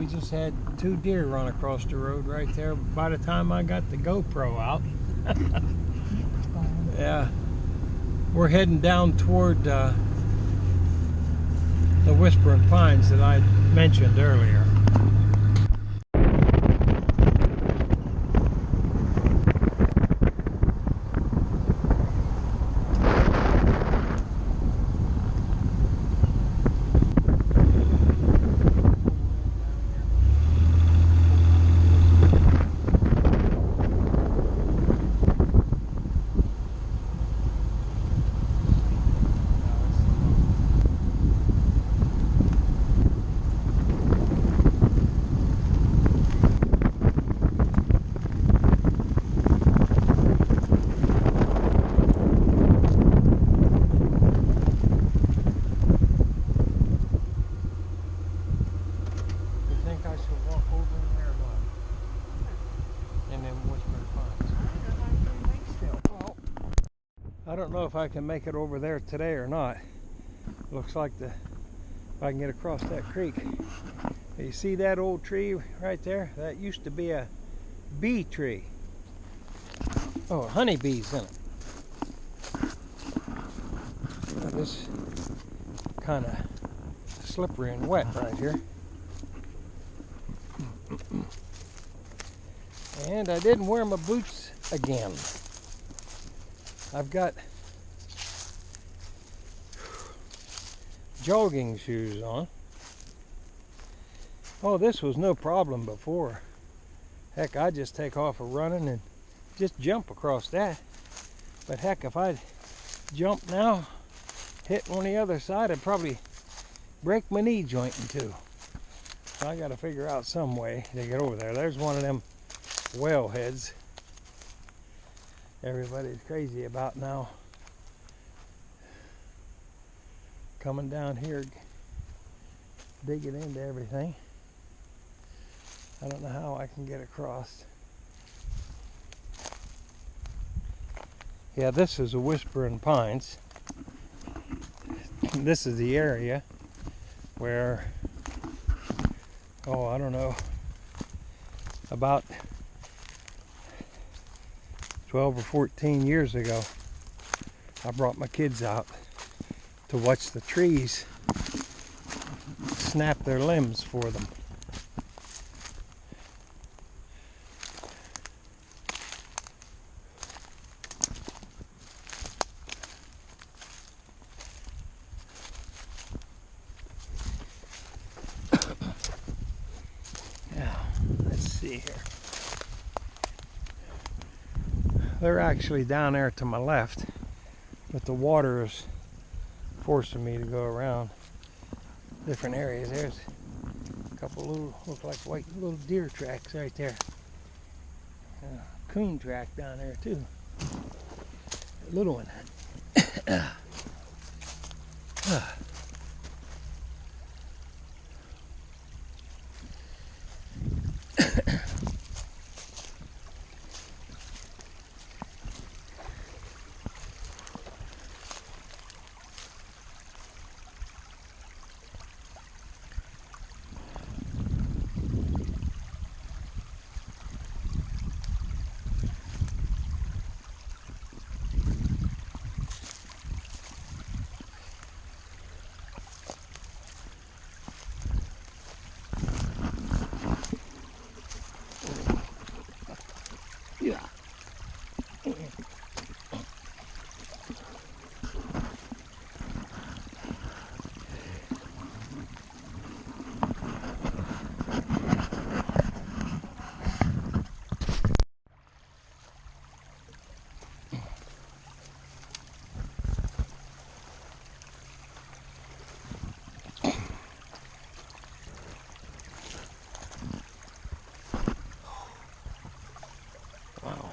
we just had 2 deer run across the road right there by the time I got the GoPro out. Yeah, we're heading down toward the Whispering Pines that I mentioned earlier. I don't know if I can make it over there today or not. Looks like if I can get across that creek. You see that old tree right there? That used to be a bee tree. Oh, honeybees in it. This kind of slippery and wet right here. And I didn't wear my boots again. I've got jogging shoes on. Oh, this was no problem before. Heck, I just take off a running and just jump across that. But heck, if I jump now, hit on the other side, I'd probably break my knee joint in two. So I got to figure out some way to get over there. There's one of them whale heads everybody's crazy about now. Coming down here, digging into everything. I don't know how I can get across. Yeah, this is a Whispering Pines. This is the area where, oh, I don't know, about 12 or 14 years ago, I brought my kids out to watch the trees snap their limbs for them. Now, let's see here. They're actually down there to my left, but the water is forcing me to go around different areas. There's a couple little, look like white little deer tracks right there. Coon track down there too. A little one. Yeah. Wow.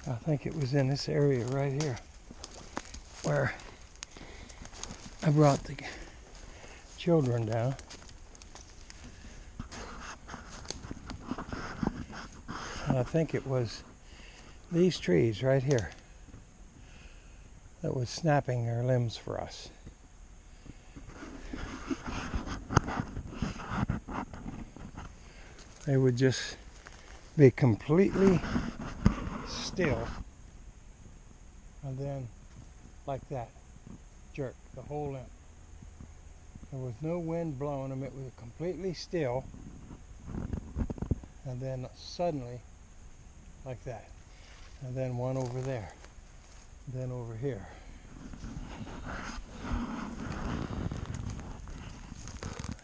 I think it was in this area right here. where I brought the children down. And I think it was these trees right here that was snapping their limbs for us. They would just be completely still, and then like that, jerk the whole limb. There was no wind blowing them, it was completely still, and then suddenly like that, and then one over there, then over here.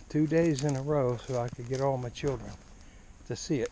Two days in a row so I could get all my children to see it.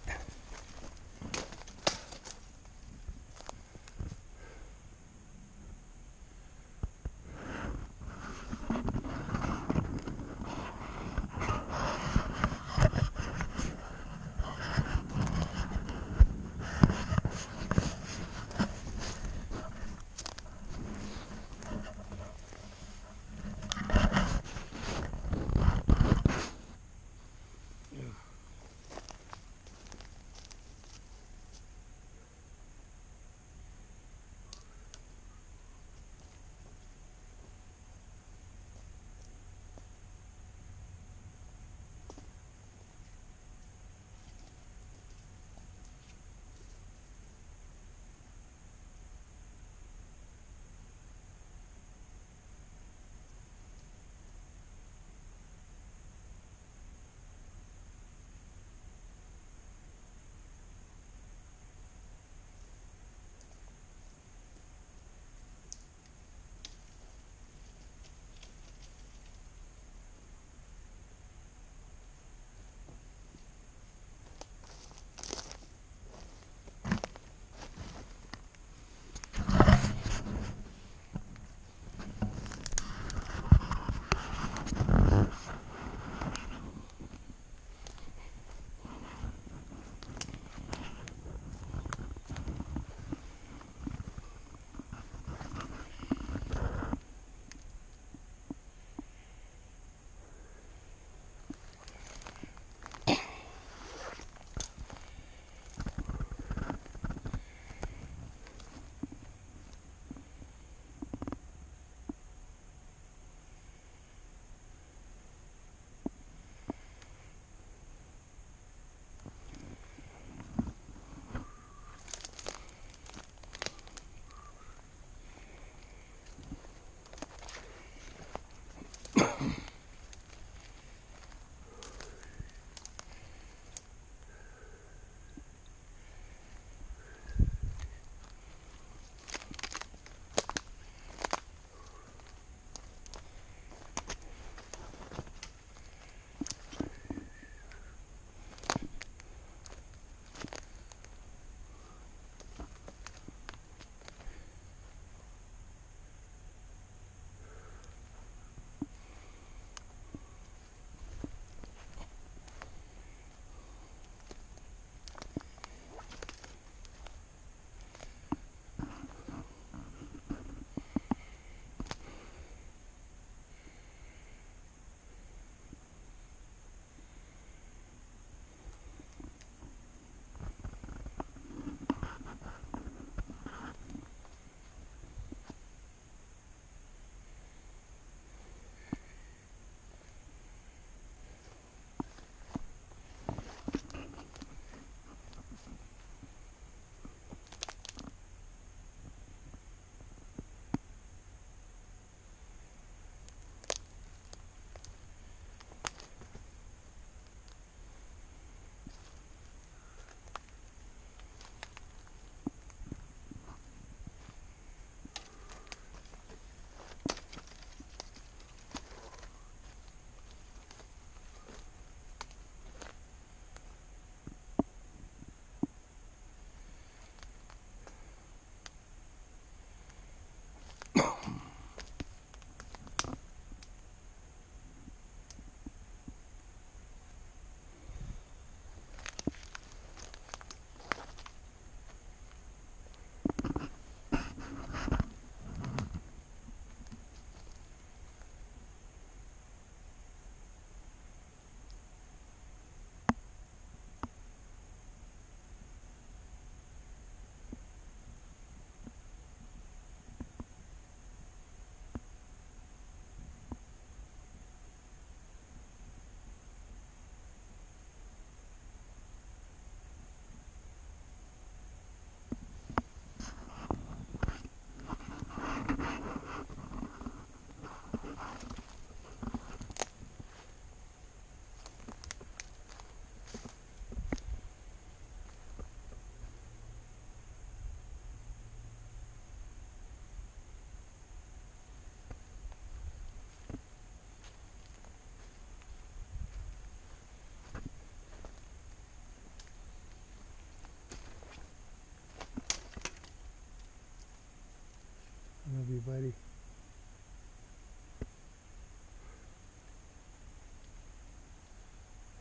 buddy.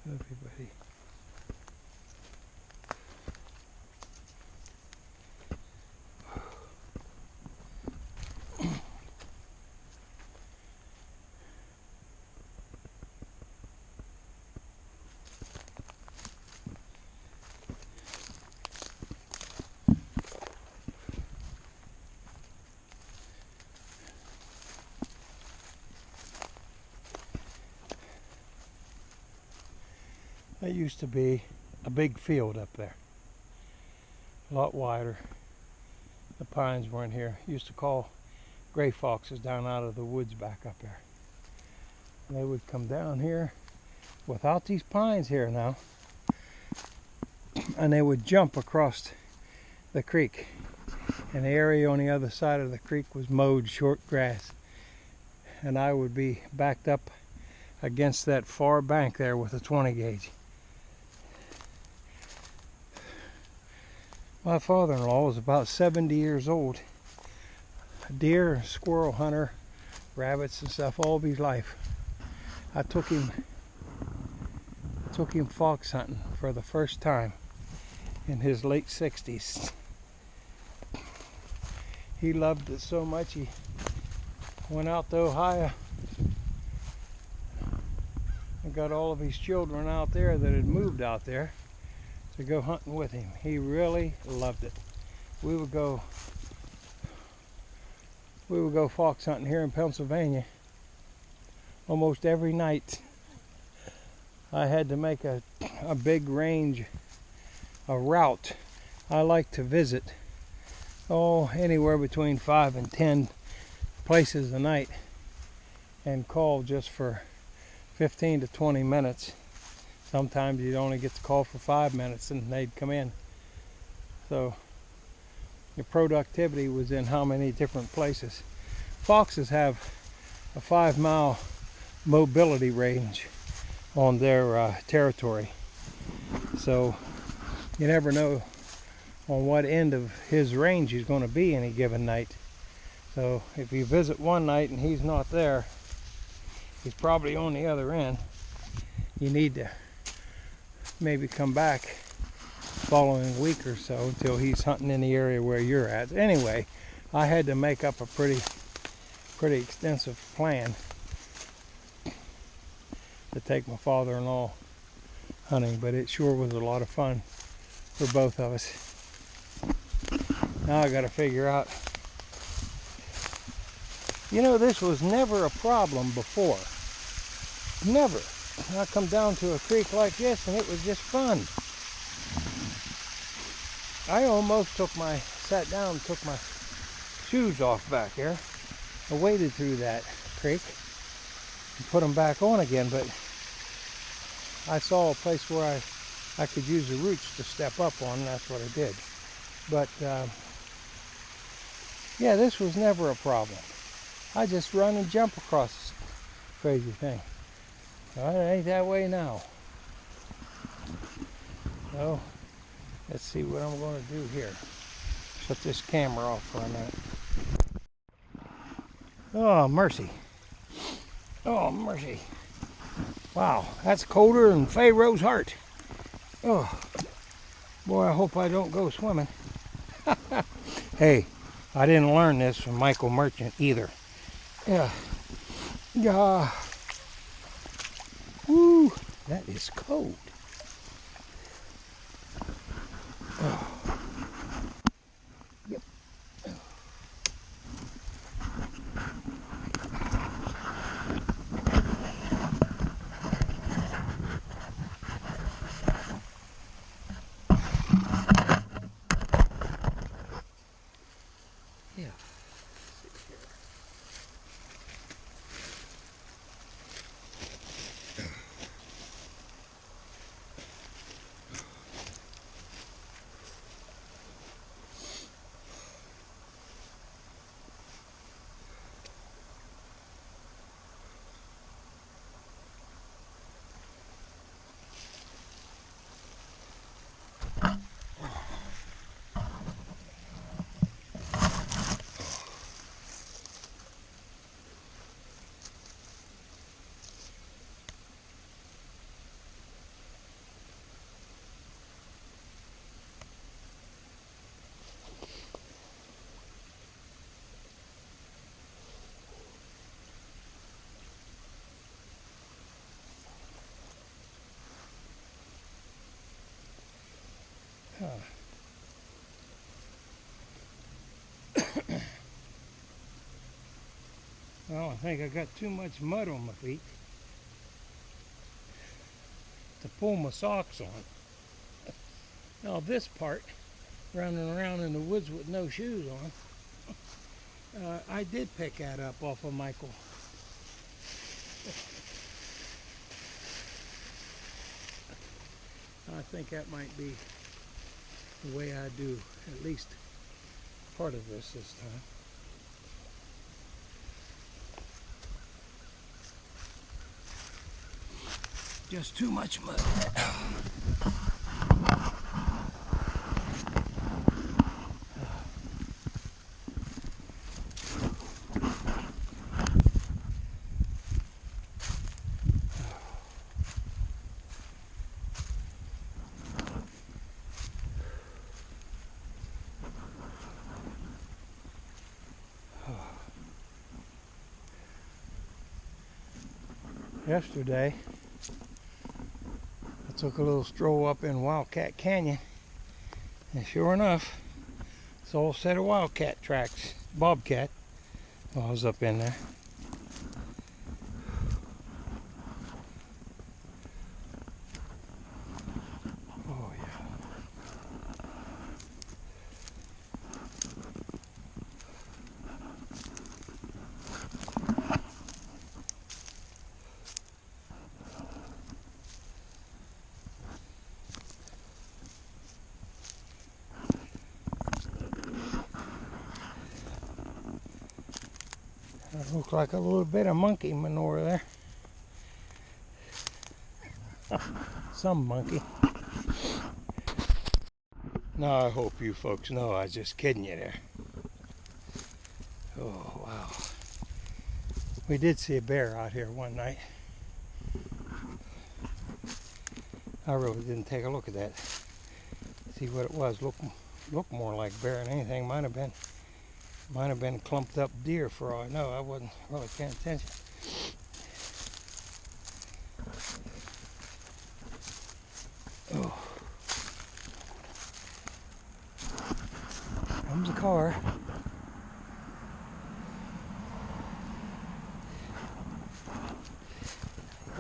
Love you, buddy. There used to be a big field up there, a lot wider. The pines weren't here. Used to call gray foxes down out of the woods back up there. And they would come down here without these pines here now, and they would jump across the creek. And the area on the other side of the creek was mowed short grass. And I would be backed up against that far bank there with a 20 gauge. My father-in-law was about 70 years old. A deer, squirrel hunter, rabbits and stuff all of his life. I took him fox hunting for the first time in his late 60s. He loved it so much he went out to Ohio and got all of his children out there that had moved out there to go hunting with him. He really loved it. We would go fox hunting here in Pennsylvania almost every night. I had to make a big range, a route. I like to visit anywhere between 5 and 10 places a night and call just for 15 to 20 minutes. Sometimes you'd only get to call for 5 minutes and they'd come in. So your productivity was in how many different places. Foxes have a 5-mile mobility range on their territory. So you never know on what end of his range he's going to be any given night. So if you visit one night and he's not there, he's probably on the other end. You need to maybe come back following week or so until he's hunting in the area where you're at. Anyway, I had to make up a pretty extensive plan to take my father-in-law hunting, but it sure was a lot of fun for both of us. Now I got to figure out, this was never a problem before. Never. I come down to a creek like this and it was just fun. I almost sat down and took my shoes off back here. I waded through that creek and put them back on again, but I saw a place where I could use the roots to step up on, and that's what I did. But yeah, this was never a problem. I just run and jump across this crazy thing. Well, it ain't that way now. So, let's see what I'm going to do here. Shut this camera off for a minute. Oh, mercy. Oh, mercy. Wow, that's colder than Pharaoh's heart. Oh, boy, I hope I don't go swimming. Hey, I didn't learn this from Michael Merchant either. Yeah. Woo, that is cold. Oh. Yep. Yeah. Well, I think I got too much mud on my feet to pull my socks on. Now this part, running around in the woods with no shoes on, I did pick that up off of Michael. I think that might be the way I do at least part of this time. Just too much mud. Yesterday, I took a little stroll up in Wildcat Canyon, and sure enough, it's a whole set of wildcat tracks, bobcat, while I was up in there. Oh yeah. That looks like a little bit of monkey manure there. Some monkey. Now I hope you folks know I was just kidding you there. Oh wow. We did see a bear out here one night. I really didn't take a look at that. See what it was. Looked more like bear than anything. Might have been clumped up deer for all I know. I wasn't really paying attention. Oh. Comes a car.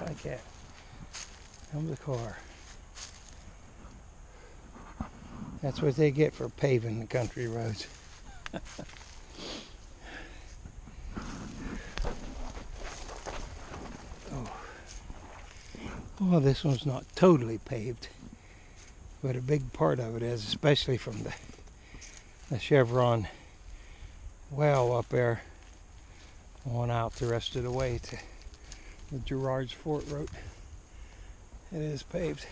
Like that. Comes a car. That's what they get for paving the country roads. Well, this one's not totally paved, but a big part of it is, especially from the Chevron well up there on out the rest of the way to the Gerard's Fort Road. It is paved.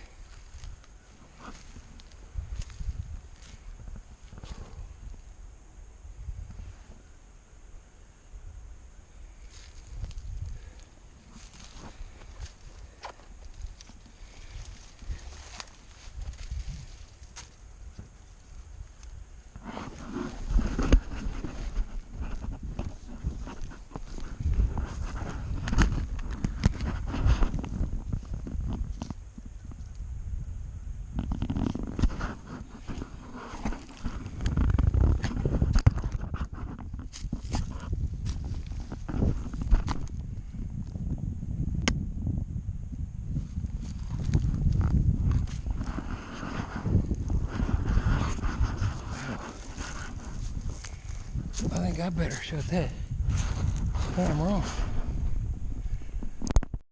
I think I better shut that camera off.